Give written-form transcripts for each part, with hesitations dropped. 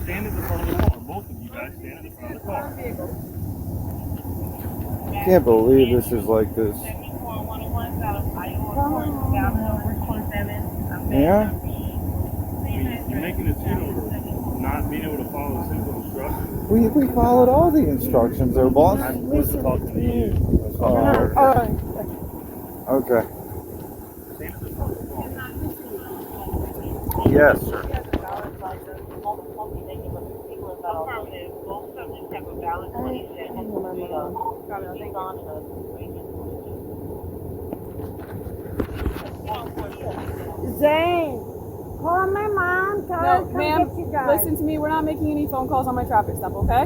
stand at the front of the car. Both of you guys stand at the front of the car. Can't believe this is like this. Yeah? You're making a tune over not being able to follow the simple instructions. We followed all the instructions there, boss. I'm supposed to talk to you. Okay. Yes, sir. Zane, call my mom. Tell her to come ma'am, get you guys. listen to me. We're not making any phone calls on my traffic stop, okay?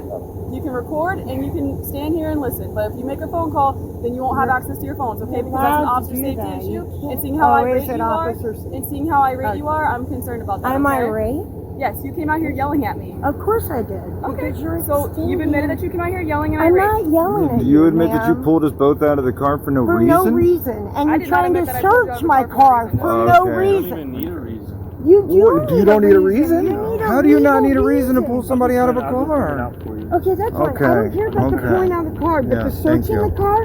You can record and you can stand here and listen. But if you make a phone call, then you won't have access to your phones, okay? Because that's an officer safety issue. And seeing how irate you are, I'm concerned about that. Am I irate? Yes, you came out here yelling at me. Of course I did. Okay, so you've admitted that you came out here yelling and I'm irate. not yelling at Do you. you admit that you ma'am. pulled us both out of the car for no For reason? no reason. And I you're did not trying to admit that I pulled you out search of the my car car for Okay. no You You don't reason. even need a reason. You do. You don't need a reason? You need a How do you not need a legal reason to pull somebody out of a car? Okay, that's fine. I Okay, don't care about the okay. pulling out of the car, but Yeah, the thank searching you. the car,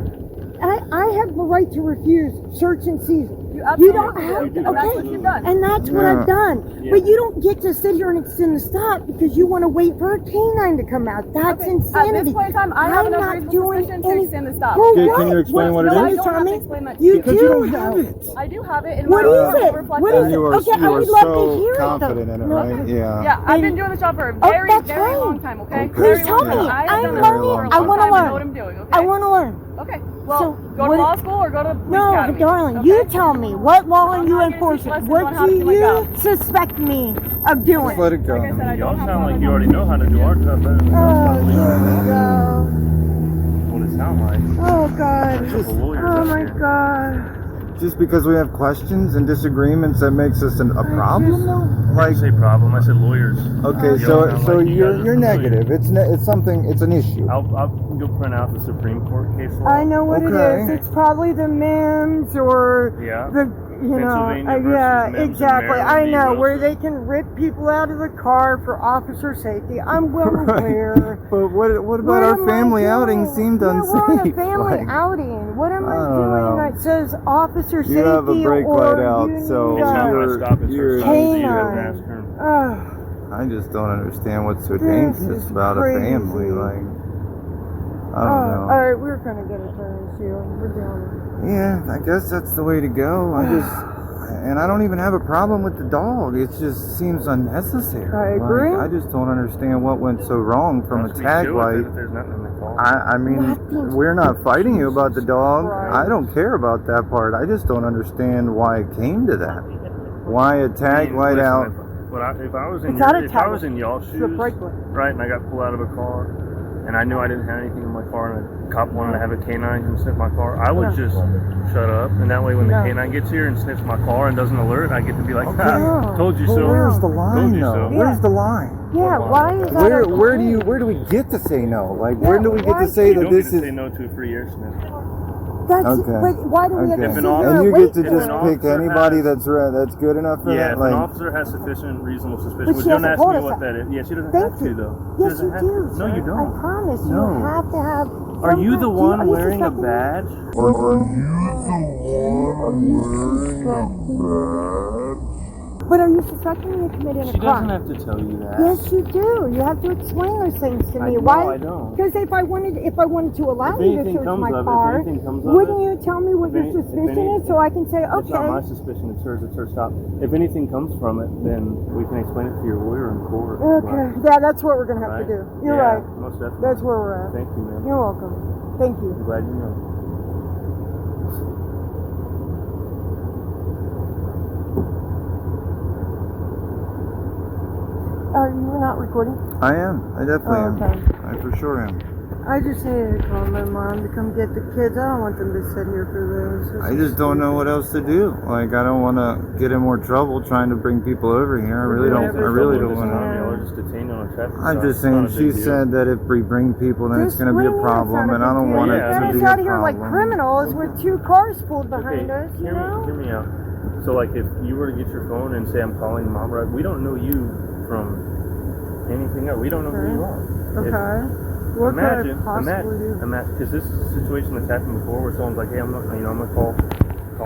I have the right to refuse search and seizure. You You don't absolutely have do. to, And that's what okay? you've done. And that's what Yeah. I've done. Yeah. But you don't get to sit here and extend the stop because you want to wait for a canine to come out. That's Okay, insanity. At this point in time, I have I'm enough not reasonable doing suspicion to any- extend the stop. For Okay, what? can you explain what it No, is? I You don't tell have to me. explain that to You you. Because do, you don't have though. it. I do have it in What my is report. it? Reflect What on is it. it? You are, Okay, you I are would love to so hear it, though. confident in it, No. right? Yeah. Yeah, I've been doing this job for a Oh, very, that's very fine. long time, okay? Okay. Very Please long tell time. me. I've I'm done this learning. for a I long wanna time. I learn. know what I'm doing, okay? I want to learn. Okay, well, So, go what- to law school or go to police No, academy. darling, okay? you tell me. What law are I'm you not here to enforcing? teach lessons What on how to do do my you job. suspect me of doing? Just let it go. Like I said, I Y'all don't have sound a like you already know how to do our job better than Oh, us. here we go. What it sound like. Oh, God. A couple lawyers Oh, up my here. God. Just because we have questions and disagreements, that makes us a problem? I Like, didn't say problem. I said lawyers. okay, Y'all so sound so like you guys are you're familiar. negative. It's something. It's an issue. I'll go print out the Supreme Court case law. I know what it Okay. is. It's probably the MIMS or Yeah. the, Pennsylvania versus yeah, Mims and exactly. I Maryland v. know where Wilson. they can rip people out of the car for officer safety. I'm well aware. But what about our am I family doing? outing seemed yeah, unsafe? We're on a family Like, outing. What am I I don't doing know. that says officer safety You have a brake or light out, you so need It's not you're- my stop. It's you're- her stop. So you have to Canine. ask her. Ugh. I just don't understand what's so This dangerous is about crazy. a family. Like, I don't All know. right, we're gonna get attorneys here. We're doing Yeah, I guess that's the way to go. And I don't even have a problem with the dog. It just seems unnecessary. I agree. Like, I just don't understand what went so wrong from a Must be tag chill with it light. if there's nothing in the car. I mean, Nothing. we're not fighting you about the dog. Christ. I don't care about that part. I just don't understand why it came to that. Why a tag light listen, out? If I was in It's not a if tag I was in y'all's It's a shoes, brake light. right, and I got pulled out of a car, and I knew I didn't have anything in my car, and a cop wanted to have a canine come sniff my car, I would just shut up, and that way when the No. canine gets here and sniffs my car and doesn't alert, I get to be like, Okay. ha, told you But so. where's the Told line, you though? so. Where's the line? Yeah, why is that? Where do we get to say no? Like, where do we get why to say You that don't get this to say is? no to a free air sniff. That's Okay. but why do we have Okay. to If sit an here officer- And you wait get to for just it? an pick officer anybody has- that's good enough for Yeah, that. if Like, an officer has sufficient reasonable suspicion, But well, she don't hasn't ask told me us what that. that is. Yeah, she doesn't Thank have you. to, though. She Yes, doesn't you have do. to. No, you I don't. promise you No. have to have. Are you the one Are you wearing a suspecting me? badge? But are you suspecting me of committing She a crime? doesn't have to tell you that. Yes, you do. You have to explain those things to me. No, Why? I don't. Because if I wanted to allow If you to anything search comes my of it, car, if anything comes of wouldn't it, you tell me what your if suspicion any- is so I can say, It's not my okay? suspicion. It's her stop. If anything comes from it, then we can explain it to your lawyer in court. Okay. Yeah, that's what we're gonna have to do. You're Yeah, right. Most definitely. That's where we're at. Thank you, man. You're welcome. Thank you. I'm glad you know. Are you not recording? I am. I definitely Oh, am. okay. I for sure am. I just needed to call my mom to come get the kids. I don't want them to sit here for this. This I is just don't know what else to do. Like, I don't want to get in more trouble trying to bring people over here. I really don't want to. Y'all are just detained on a traffic I'm stop. just It's saying, not a she big deal. said that if we bring people, then it's Just going to be a bring us problem, out and of I don't here. want it Yeah, to Get be us a out of here like problem. criminals with 2 cars pulled behind us, you hear know? me out. So, like, if you were to get your phone and say, I'm calling mom, right? We don't know you from anything else. We don't know who you are. Okay. What could I possibly do? Imagine, because this is a situation that's happened before where someone's like, hey, I'm gonna call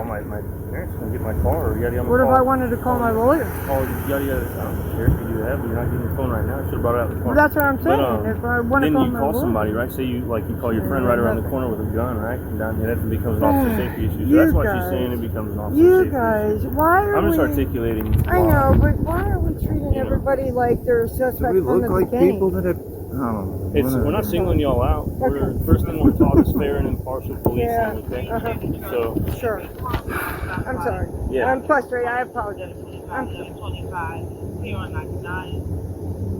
my parents and get my car, or yada yada. What if I wanted to call my lawyer? Call yada yada. I don't care if you do that, but you're not getting your phone right now. I should have brought it out of the car. Well, that's what I'm saying. But, if I want to then call you my call lawyer. somebody, right? Say you call your friend right around the corner with a gun, right? And down here, that becomes an officer safety issue. So that's why she's saying it becomes an officer You safety guys, issue. why are I'm just we... articulating. I know, but why are we treating everybody like they're a Do suspect we from look the like beginning? people that have... Oh, We're not singling y'all out. First thing we're taught is fair and impartial policing, okay? So Sure. I'm sorry. Yeah. I'm frustrated. I apologize. I'm sorry. 25, 099.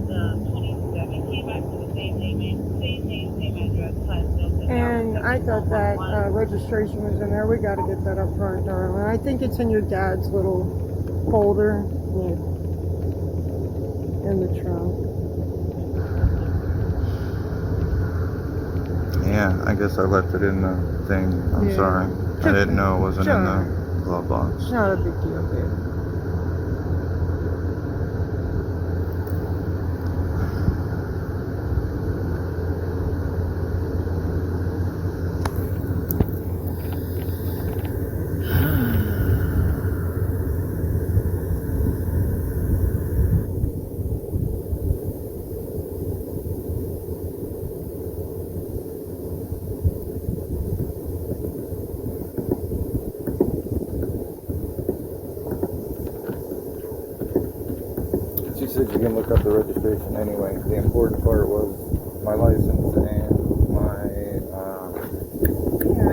The 27 came back to the same name, same address, class no. And I thought that registration was in there. We got to get that up front, darling. I think it's in your dad's little folder in the trunk. Yeah, I guess I left it in the thing. I'm sorry. I didn't know it wasn't in the glove box. Not a big deal, babe. She said you can look up the registration anyway. The important part was my license and my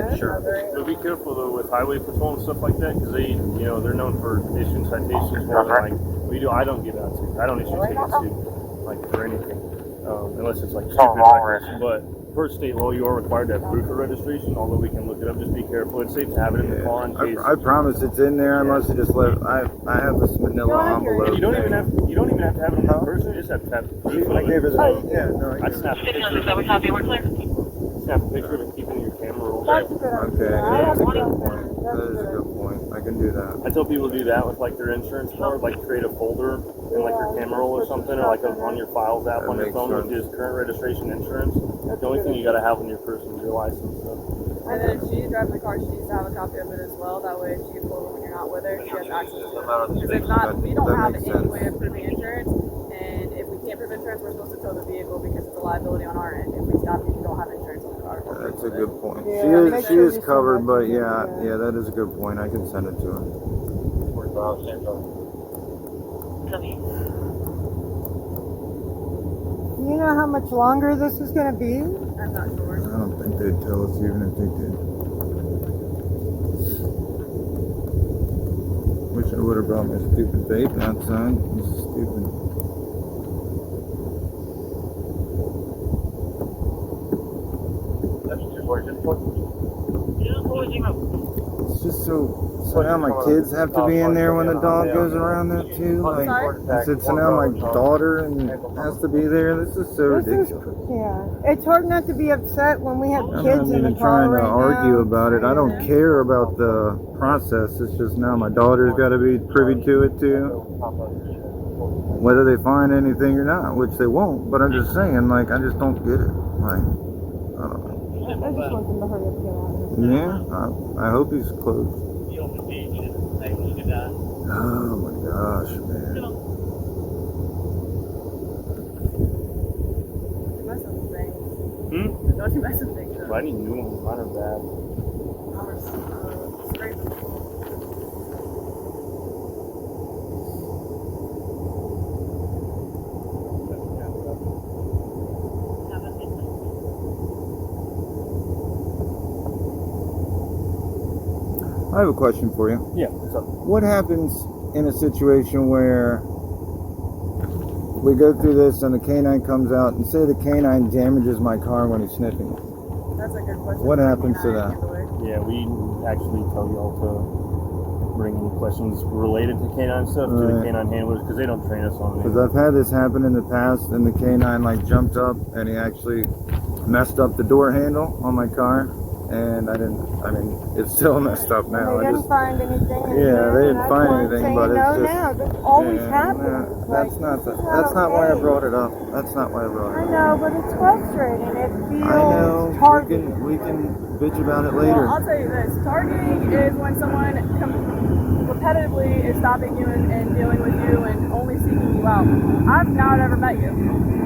insurance. So be careful though with highway patrol and stuff like that, because they're known for issuing citations more than like we do. I don't give out tickets. I don't issue tickets to like for anything, unless it's like stupid like this. But per state law, you are required to have proof of registration. Although we can look it up, just be careful. It's safe to have it in the car in case. I promise it's in there. Unless you just let. I have this manila envelope. You don't even have to have it on your person. You just have to have proof. I gave her the. I snap a picture. Snap a picture of it, keep it in your camera roll. That's a good idea. Okay, I that's have a to good go point. there. That is a good point. I can do that. I tell people to do that with like their insurance card, like create a folder in like your camera roll or something, or like on your files app on your phone with just current registration insurance. The only thing you gotta have on your person is your license. So. And then if she's driving the car, she needs to have a copy of it as well. That way, if she gets pulled when you're not with her, she has access to it. Because if not, we don't have any way of proving insurance. And if we can't prove insurance, we're supposed to tow the vehicle because it's a liability on our end. If we stop you, you don't have insurance on the car. That's a good point. Yeah, She is covered, but yeah, that is a good point. I can send it to her. You know how much longer this is going to be? I'm not sure. I don't think they'd tell us even if they did. Wish I would have brought my stupid vape outside. This is stupid. It's just so now my kids have to be in there when the dog goes around there too. Like I said, so now my daughter has to be there. This is so ridiculous. Yeah. It's hard not to be upset when we have I'm kids not in the even car trying to right argue now. about it. I don't care about the process. It's just now my daughter's got to be privy to it too. Whether they find anything or not, which they won't. But I'm just saying, like, I just don't get it. Like, I don't know. I just want them to hurry up and get out of here. Yeah, I hope he's close. Oh my gosh, man. You mess with things. Don't you mess with things though. I need new ones. Mine are bad. I have a question for you. Yeah, what's up? What happens in a situation where we go through this and the canine comes out and say the canine damages my car when he's sniffing it? That's a good question. What happens to that? Yeah, we actually tell y'all to bring any questions related to canine stuff to the canine handlers because they don't train us on it. Because I've had this happen in the past and the canine like jumped up and he actually messed up the door handle on my car. and I mean, it's still messed up now. They I didn't just, find anything. in yeah, there, they and didn't that's find why I'm anything, saying but no it's just, now. That always yeah, happens. no, Like, that's not this is that's not why I okay. brought it up. That's not why I brought I it up. know, but it's frustrating. It feels I know. targeted. We can bitch about it Well, later. I'll tell you this. Targeting is when someone repetitively is stopping you and dealing with you and only seeking you out. I've not ever met you.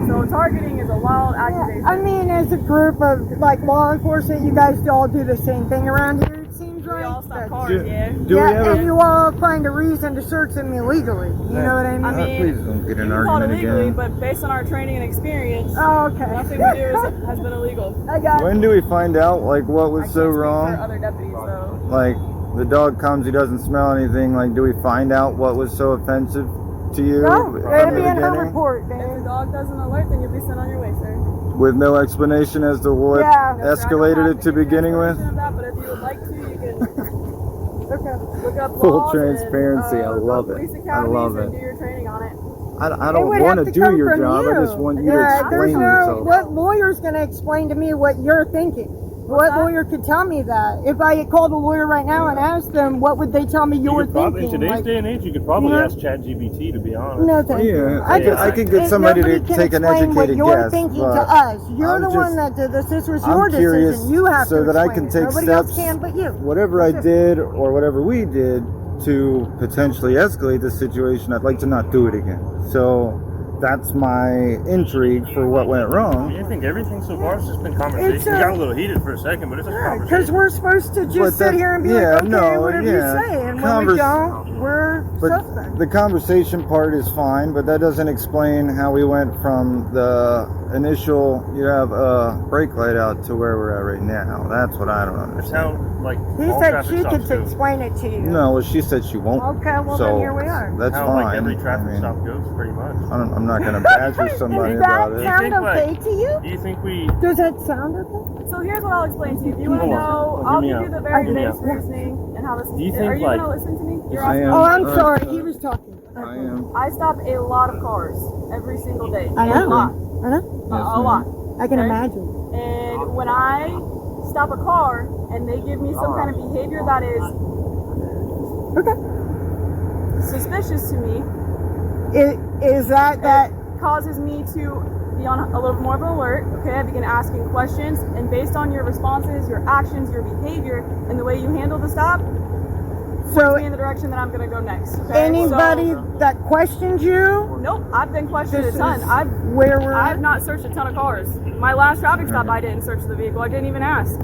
So targeting is a wild accusation. I mean, as a group of like law enforcement, you guys all do the same thing around here. It seems we right. all stop That's- cars, Do- yeah. Do yeah, we ever? and you all find a reason to search them illegally. You know what I mean? I mean, Please don't get You an can call it argument illegally, again. but based on our training and experience, Oh, okay. nothing we do has been illegal. I got When do we find out like what I was can't so speak for wrong? other deputies, though. Like the dog comes, he doesn't smell anything. Like, do we find out what was so offensive to you No, from it'll the be in her beginning? report, If the man. dog doesn't alert, then you'll be sent on your way, sir. With no explanation as to what Yeah. No, sir, I don't escalated have it to give you beginning with? explanation of that, but if you would like to, you can Okay. look up Full laws transparency, and, I go love to it. police I academies love and it. do your training on it. I It don't would want have to to do come your from job. you. I just want you to Yeah, explain there's no, yourself. what lawyer's going to explain to me what you're thinking? What that? lawyer could tell me that? If I called a lawyer right now and asked them, what would they tell me you were could probably, in thinking? today's Like, day and age, you could probably you know? ask ChatGPT, to be honest. no, thank you. Yeah, I could get somebody nobody to can take an explain what educated you're guess, thinking but to us. You're I'm the just- one that did this. This was I'm your curious decision. You have so to that I explain can it. take Nobody else steps, can but you. whatever I did or whatever we did to potentially escalate the situation. I'd like to not do it again. So that's my intrigue for what went I wrong. mean, I think everything so far has just been conversation. It's We a- got a little heated for a second, but it's just Because conversation. we're supposed to But just sit that- here and be yeah, like, okay, no, whatever yeah. you say. And when we don't, we're But suspect. the conversation part is fine, but that doesn't explain how we went from the initial you have a brake light out to where we're at right now. That's what I don't It's understand. how, like, He all said traffic she stops could go. explain it to you. No, well, she said she won't. Okay, well so then here we are. That's How, fine. like, every traffic I mean, stop goes, pretty much. I'm not going to badger somebody Does that about it. sound think, okay like- to you? Do you think we... Does that sound okay? So here's what I'll explain to you. If you want to Hold on. know, Give I'll me give a- you the very give me a- base reasoning and how this is. Do you think, are you like- going to listen to me? You're I asking am. Oh, I'm Alright. sorry. He was talking. I am. I stop a lot of cars every single day. I know. A lot. I know. A Yes, ma'am. lot. I can Okay? imagine. And when I stop a car and they give me some kind of behavior that is Okay. suspicious to me, Is that it causes me to be on a little more of an alert. Okay, I begin asking questions, and based on your responses, your actions, your behavior, and the way you handle the stop, so? me in the direction that I'm going to go next. Okay? Anybody So, that questions you, nope, I've been questioned this a ton. is I've where we're I've at? not searched a ton of cars. My last traffic stop, I didn't search the vehicle. I didn't even ask.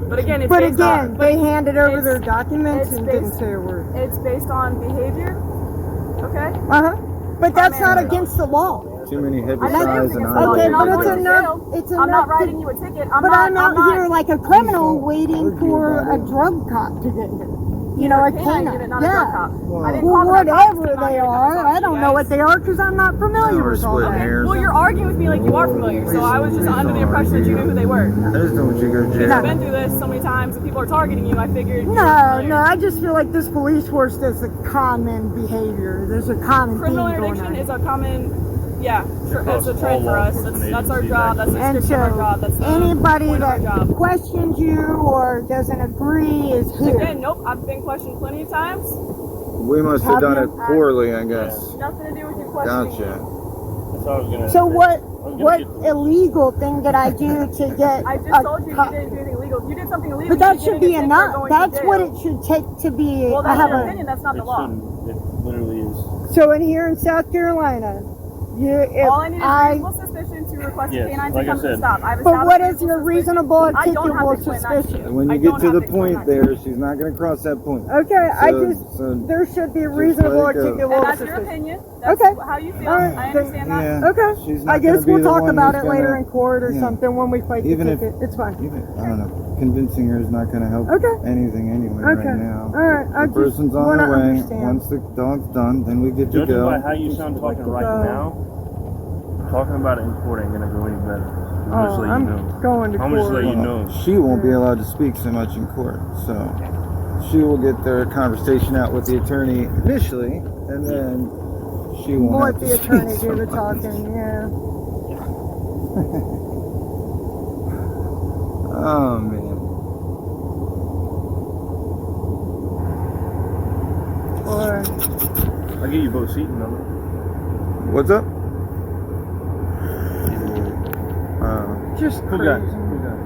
But again, it's But based again, on, they handed over it's- their documents it's and didn't based- say a word. it's based on behavior. Okay. Uh huh. But that's not Primarily. against the law. Too many heavy I know sighs everything and is the law. Okay, You're not but it's going to enough- jail. it's I'm enough not to- writing you a ticket. But I'm out not, here like a criminal Don't waiting argue for about a it. drug cop to get here. You know, a canine canine. unit, not a drug Yeah. cop. Well, I didn't Well, call the cops whatever to not they get are, the I don't know what they are because I'm not familiar Now we're with all splitting that. hairs. Well, you're arguing with me like you are familiar, so I was just under the impression that you knew who they were. I just don't want you to go to Because I've jail. been through this so many times and people are targeting you, I figured you were No, familiar. no, I just feel like this police force does a common behavior. There's a common Criminal theme going interdiction on. is a common, yeah, Across it's a all trend for law us. enforcement That's our agencies, job. That's the And description of our job. so That's the anybody point of our that job. questions you or doesn't agree is here. Again, nope, I've been questioned plenty of times. We must have done it Have poorly, I guess. Nothing to do with your questioning. Gotcha. That's what I was going to So what I was gonna get- illegal thing did I do to get I just a told you cop? you didn't do anything illegal. If you did something illegal, But that you should get be a ticket or enough. going to That's jail. what it should take to be. Well, I that's have your a. opinion. That's not the It law. shouldn't. It literally is. So in here in South Carolina, if All I need is reasonable suspicion to request Yes, a canine like to I come to said. stop. I've But what established is your reasonable reasonable suspicion. I don't have articulable to explain that to you. suspicion? And when I you get don't to have the to explain point that to you. there, she's not going to cross that point. Okay, I So- just so there should be just reasonable let it go. And articulable that's your suspicion. opinion. That's Okay. how you feel. All right, I understand that. yeah, Okay, she's not I guess gonna be we'll the talk one about who's it later gonna- in court or yeah. something when we fight the Even if- ticket. It's fine. Even, I don't know. Convincing her is not going to help Okay. anything anyway Okay. right now. All right, I The just person's on wanna the way. understand. Once the dog's done, then we get to Judging go. by how you sound talking right now, talking about it in court ain't going to go any better. I'm just Oh, letting I'm you know. going to I'm just court. letting you know. She won't be allowed to speak so much in court, so she will get their conversation out with the attorney initially, and then she won't We'll have let to the speak attorney so do the much. talking. Yeah. Oh man. boy. I'll get you both seating number. What's up? Just Who got it? crazy. Who got it?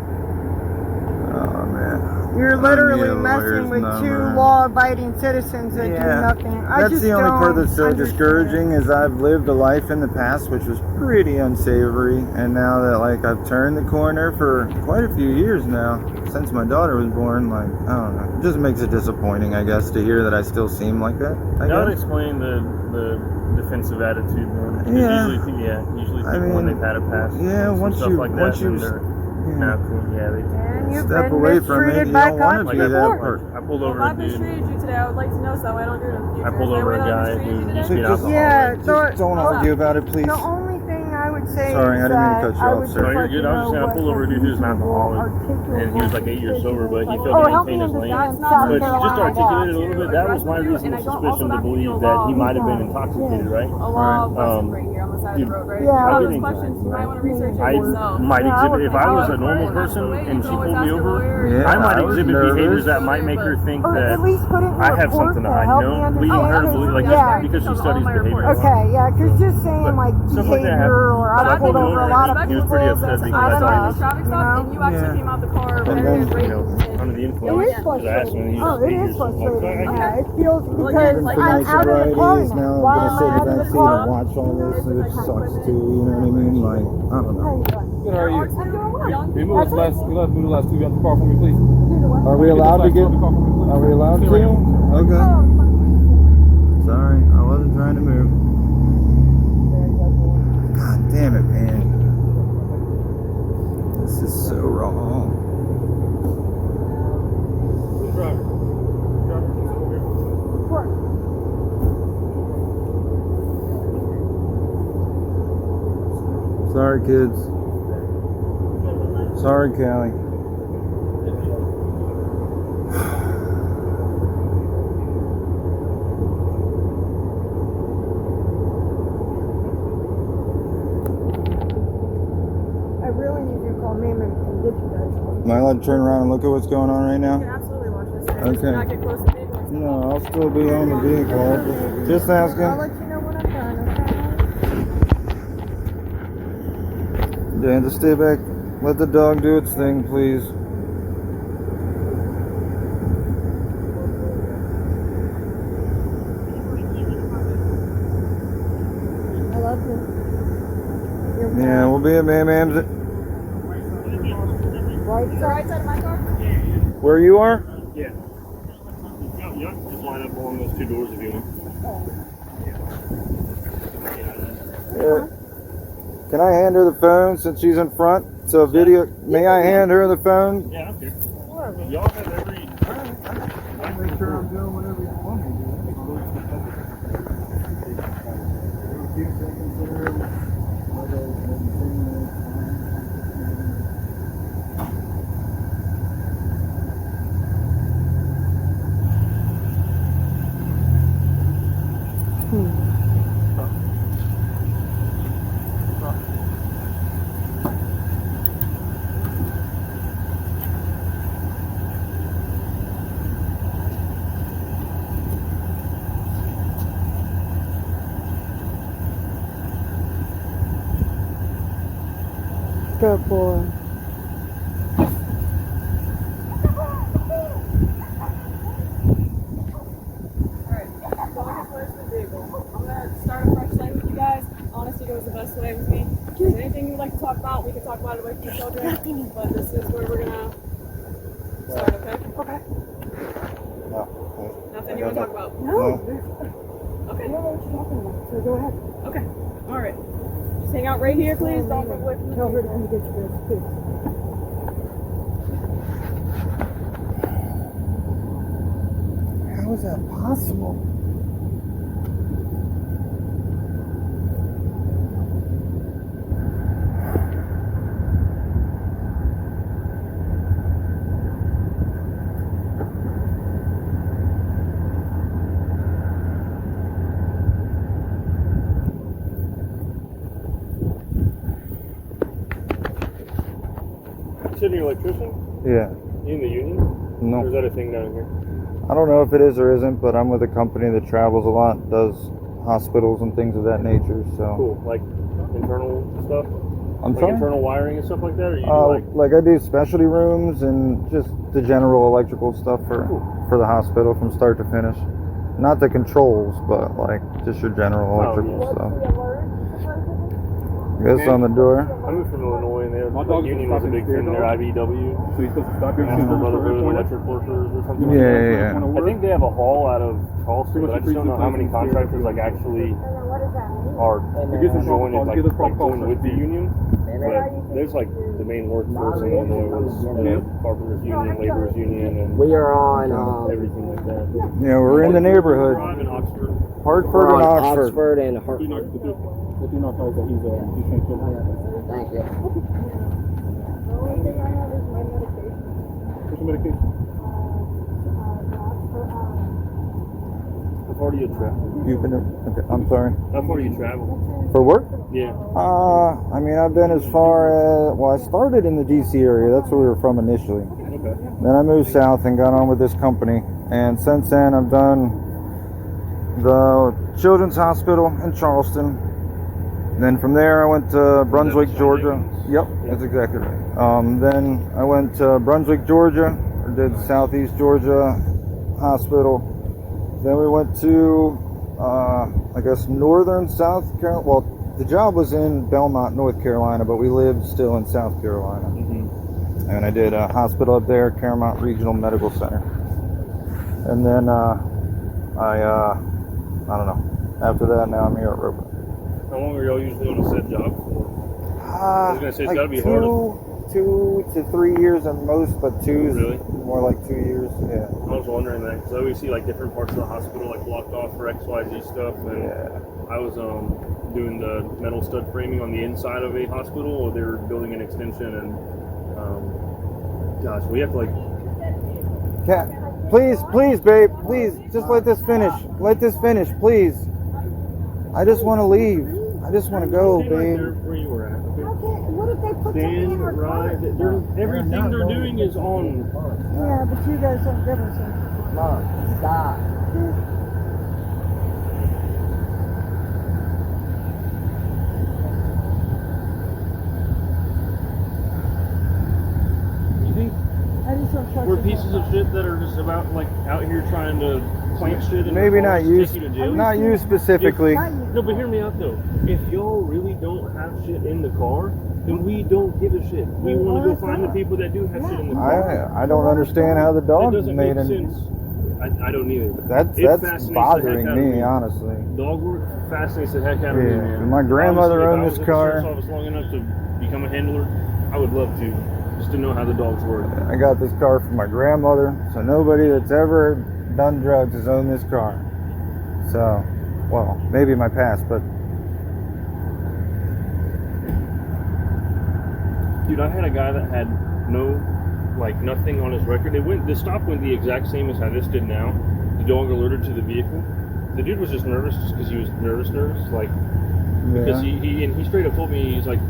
Oh man. You're I literally need a messing lawyer's with two number. law-abiding citizens that do nothing. I That's just the only part that's so don't discouraging is I've lived a life in the past which was pretty unsavory, and now that like I've turned the corner for quite a few years now, since my daughter was born, like I don't know, it just makes it disappointing, I guess, to hear that I still seem like that. I That would guess. explain the defensive attitude, man. 'Cause Yeah. Usually I people mean, when they've had a past, yeah, and once stuff you- like that, once you- then they're Yeah. not cool. Yeah, they. And you've Step been away from it, mistreated you by don't wanna cops be Like that before. person. I pulled Well, over if I a dude. mistreated you today, I would like to know so I don't do it in the future. I pulled Is there over way a that I guy mistreated you who today? used to get Just- alcohol. Yeah, Just don't argue about it, please. The only thing I would say Sorry, is I didn't mean to that cut you I off, would sir. just No, you're like good. to I was just know saying I what pulled over a dude who's an alcoholic, and he was like 8 years sober, but he failed to maintain his lane. That's not But if you just Carolina articulated a little law bit, that was to my arrest you, reasonable and I don't suspicion also to have to believe feel that he law. might have been intoxicated, right? A law lesson right here on the side of dude, the road, right? yeah, If you I have would- those questions, you might want to research it I yourself. might Yeah, I exhibit, would if I was a think normal That's the person way. You and can she always pulled me ask a over, lawyer. Yeah, I might I was exhibit nervous. behaviors that might make her think Or that at least put it in I have report something to to hide. help No, me leading her to understand. believe, like, Yeah. because she studies my behavior. reports. Okay, yeah, because just saying But like stuff like that behavior happens. or But I I pulled pulled over a over lot and of he was people pretty that upset because I I don't thought he know, was- traffic you stop, know? and you actually Yeah. came out the car And very then, great. under the It influence. is Because I asked him, frustrating. and he Oh, was it 8 is years old. frustrating. So Yeah, it feels Well, because again, like, For my I'm out of the sobriety car is now. now I'm Why gonna am sit I in the out of back the seat and car? watch all this, which sucks too, you know what I mean? Like, I don't know. Good, how are you? Young Can you move the last 2 feet out the car for me, please? Are we allowed to get, are we allowed to? Okay. Sorry, I wasn't trying to move. God damn it, man. This is so wrong. Sorry, kids. Sorry, Callie. I really need to call Mim and get you guys. Am I allowed to turn around and look at what's going on right You can now? absolutely watch this. Just Okay. do not get close to the vehicle. No, I'll still be on the vehicle. Just I'll asking. let you know when I'm done, okay? Dan, just stay back. Let the dog do its thing, please. I love you. You're Yeah, we'll be at Mam's. right The side. right side of my car? Where you are? Yeah. You can just line up along those 2 doors if you want. Can I hand her the phone since she's in front? So video. May I hand her the phone? Yeah, I don't care. Y'all have every. Make sure I'm doing whatever you want me to Good boy. Alright, so I guess where's the vehicle? I'm gonna start a fresh lane with you guys. Honesty goes the best way with me. If there's anything you'd like to talk about, we can talk about it away from the children. But this is where we're gonna start, okay? Okay. Nothing you want to talk about? No. Okay. I don't know what you're talking about, so go ahead. Okay. Alright. Just hang out right here, please. Don't move away from the Tell her to come get you guys, too. How is that possible? You said you're an electrician? Yeah. You in the union? Or is No. that a thing down here? I don't know if it is or isn't, but I'm with a company that travels a lot, does hospitals and things of that nature. So Cool. Like internal stuff? I'm Like sorry. internal wiring and stuff like that? Or you do Like I do specialty rooms and just the general electrical stuff for the hospital from start to finish. Not the controls, but like just your general electrical yeah. stuff. Yes, on the door. I moved from Illinois and My like, dog's union supposed was a to big stop thing there, IBW. So you're supposed to stop your National shoes Brotherhood of pointer. Electric Workers or something Yeah, like that. yeah. I think they have a hall out of Charleston, but I just don't know how many contractors like actually are joined like joined with the union. But there's like the main workforce in Illinois was the carpenters union, laborers union, and We are on everything like that. Yeah, we're in the neighborhood. Drive in Oxford. Hartford we're and on Oxford. Oxford and Do Hartford. not tell that he's can't kill him. Thank you. What's your medication? How far do you travel? You've been. Okay, I'm sorry. How far do you travel? For work? Yeah. I mean, I've been as far as, well, I started in the DC area. That's where we were from initially. Okay. Then I moved south and got on with this company. And since then, I've done the Children's Hospital in Charleston. Then from there, I went to Brunswick, Georgia. Yep, that's exactly right. Then I went to Brunswick, Georgia. I did Southeast Georgia Hospital. Then we went to, I guess, northern South Carolina. Well, the job was in Belmont, North Carolina, but we lived still in South Carolina. Mm-hmm. And I did a hospital up there, Claremont Regional Medical Center. And then I don't know. After that, now I'm here at Roper. How long are y'all usually on a set job for? I was gonna say it's gotta be hard. 2 to 3 years at most, but two is Really? more like 2 years. Yeah. I was wondering that because I always see like different parts of the hospital like blocked off for XYZ stuff, and I was doing the metal stud framing on the inside of a hospital, or they were building an extension, and gosh, we have to like. Cat, please, babe, please, just let this finish. Let this finish, please. I just want to leave. I just want to go, Stand right babe. there where you were at. Okay. What if they put something in Stand our car? right. Everything they're doing is on. Yeah, but you guys don't give us some. Mom, stop. You think I just don't trust we're you. pieces of shit that are just about like out here trying to plant shit? In Maybe our not cars to you, take you to jail? not you specifically. No, but hear me out though. If y'all really don't have shit in the car, then we don't give a shit. We want to go find the people that do have shit in the car. I don't understand how the That dog doesn't made make it. sense. I don't either. That's fascinates the bothering heck out of me, honestly. Dog work fascinates the heck out of me, Yeah, man. my grandmother owned this Obviously, if car. I was in the service office long enough to become a handler, I would love to, just to know how the dogs work. I got this car from my grandmother, so nobody that's ever done drugs has owned this car. So, well, maybe my past, but Dude, I had a guy that had nothing on his record. The stop went the exact same as how this did now. The dog alerted to the vehicle. The dude was just nervous just because he was nervous, like, because he straight up told me, he's like,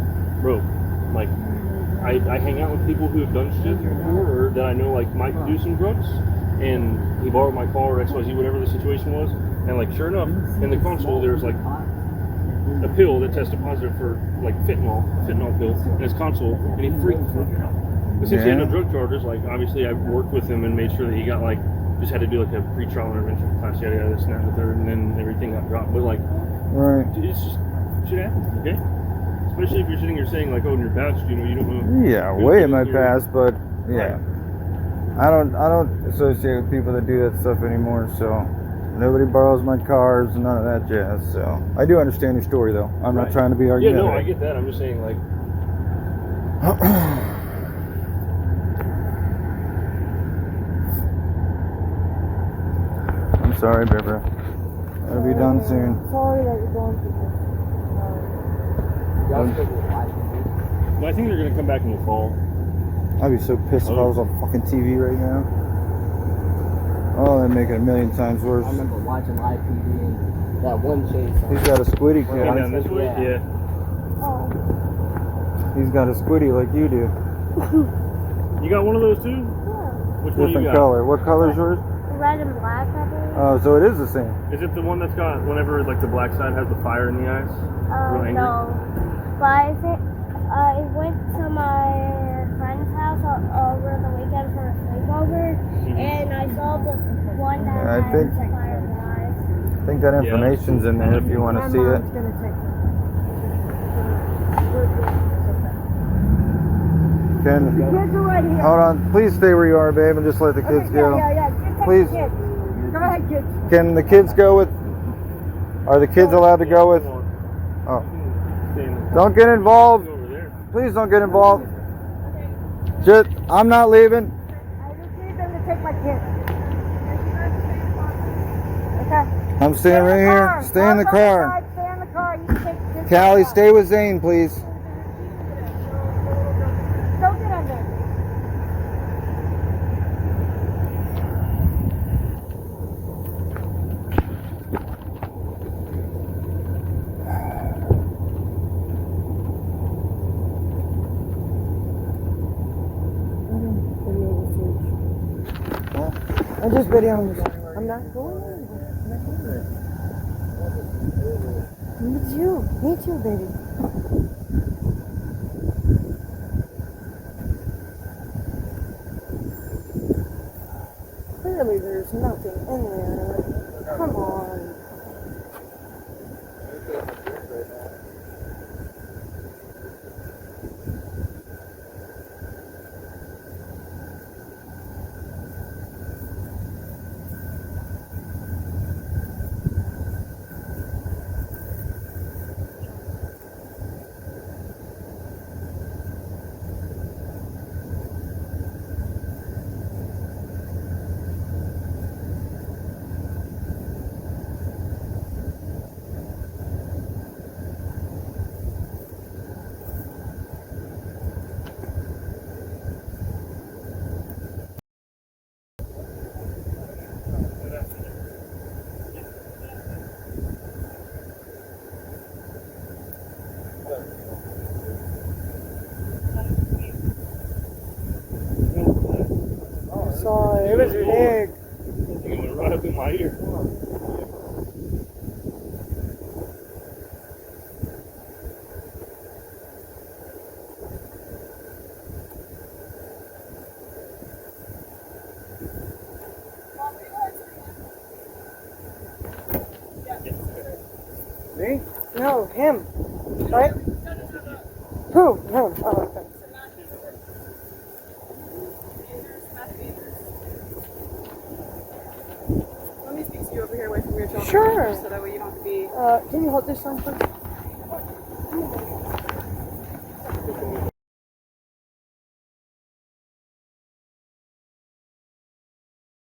bro, like, I hang out with people who have done shit before, or that I know, like, might do some drugs, and he borrowed my car or XYZ, whatever the situation was, and, like, sure enough, in the console, there's, like, a pill that tested positive for, like, fentanyl pill in his console, and he freaked the fuck out. But since he had no drug charges, like, obviously I worked with him and made sure that he got, like, just had to do, like, a pre-trial intervention class, yada, yada, this and that, and the third, and then everything got dropped. But, like, right. dude, it's just, shit happens, okay? Especially if you're sitting here saying, like, oh, in your past, you know, you don't know. Yeah, way in my past, but yeah. I don't associate with people that do that stuff anymore, so nobody borrows my cars, none of that jazz. So I do understand your story, though. I'm not trying to be Yeah, argumentative. no, I get that. I'm just saying, like, I'm sorry, Barbara. I'll be done soon. Sorry that you're going through this. I think they're gonna come back in the fall. I'd be so pissed if I was on fucking TV right now. Oh, that'd make it a million times worse. I remember watching live TV and that one chase. He's got a squiddy Coming cat. down this way, yeah. Oh, He's got a squiddy like you do. You got one of those too? yeah. Which one you Different got? color. What color's yours? The red and black, I believe. Oh, so it is the same. Is it the one that's got whenever like the black side has the fire in the eyes? Real angry? No. But I think I went to my friend's house over the weekend for a sleepover, and I saw the one that Yeah, I had think- fire in the eyes. I think that information's in there if you want to see it. Mom's gonna take Ken, Kids are right here. hold on. Please stay where you are, babe, and just let the kids go. Yeah. Just take Please. the kids. Go ahead, kids. Can the kids go with? Are the kids allowed to go with? Oh, don't get involved. Over there. Please don't get involved. Just, I'm not leaving. I just need them to take my kids. Okay. I'm staying right here. Stay in the car. Stay in the car. You can take the kids. Callie, stay with Zane, please. Don't get under. I'm just videoing this. I'm not going anywhere. I'm not going anywhere. Me too, baby. Clearly there's nothing in there. Come on. Sorry, it was big. You went right up in my ear. Me? No, him. Right? Who? Him. Oh, okay. Let me speak to you over here away from your children. Sure. So that way you don't have to be. Can you hold this one, please?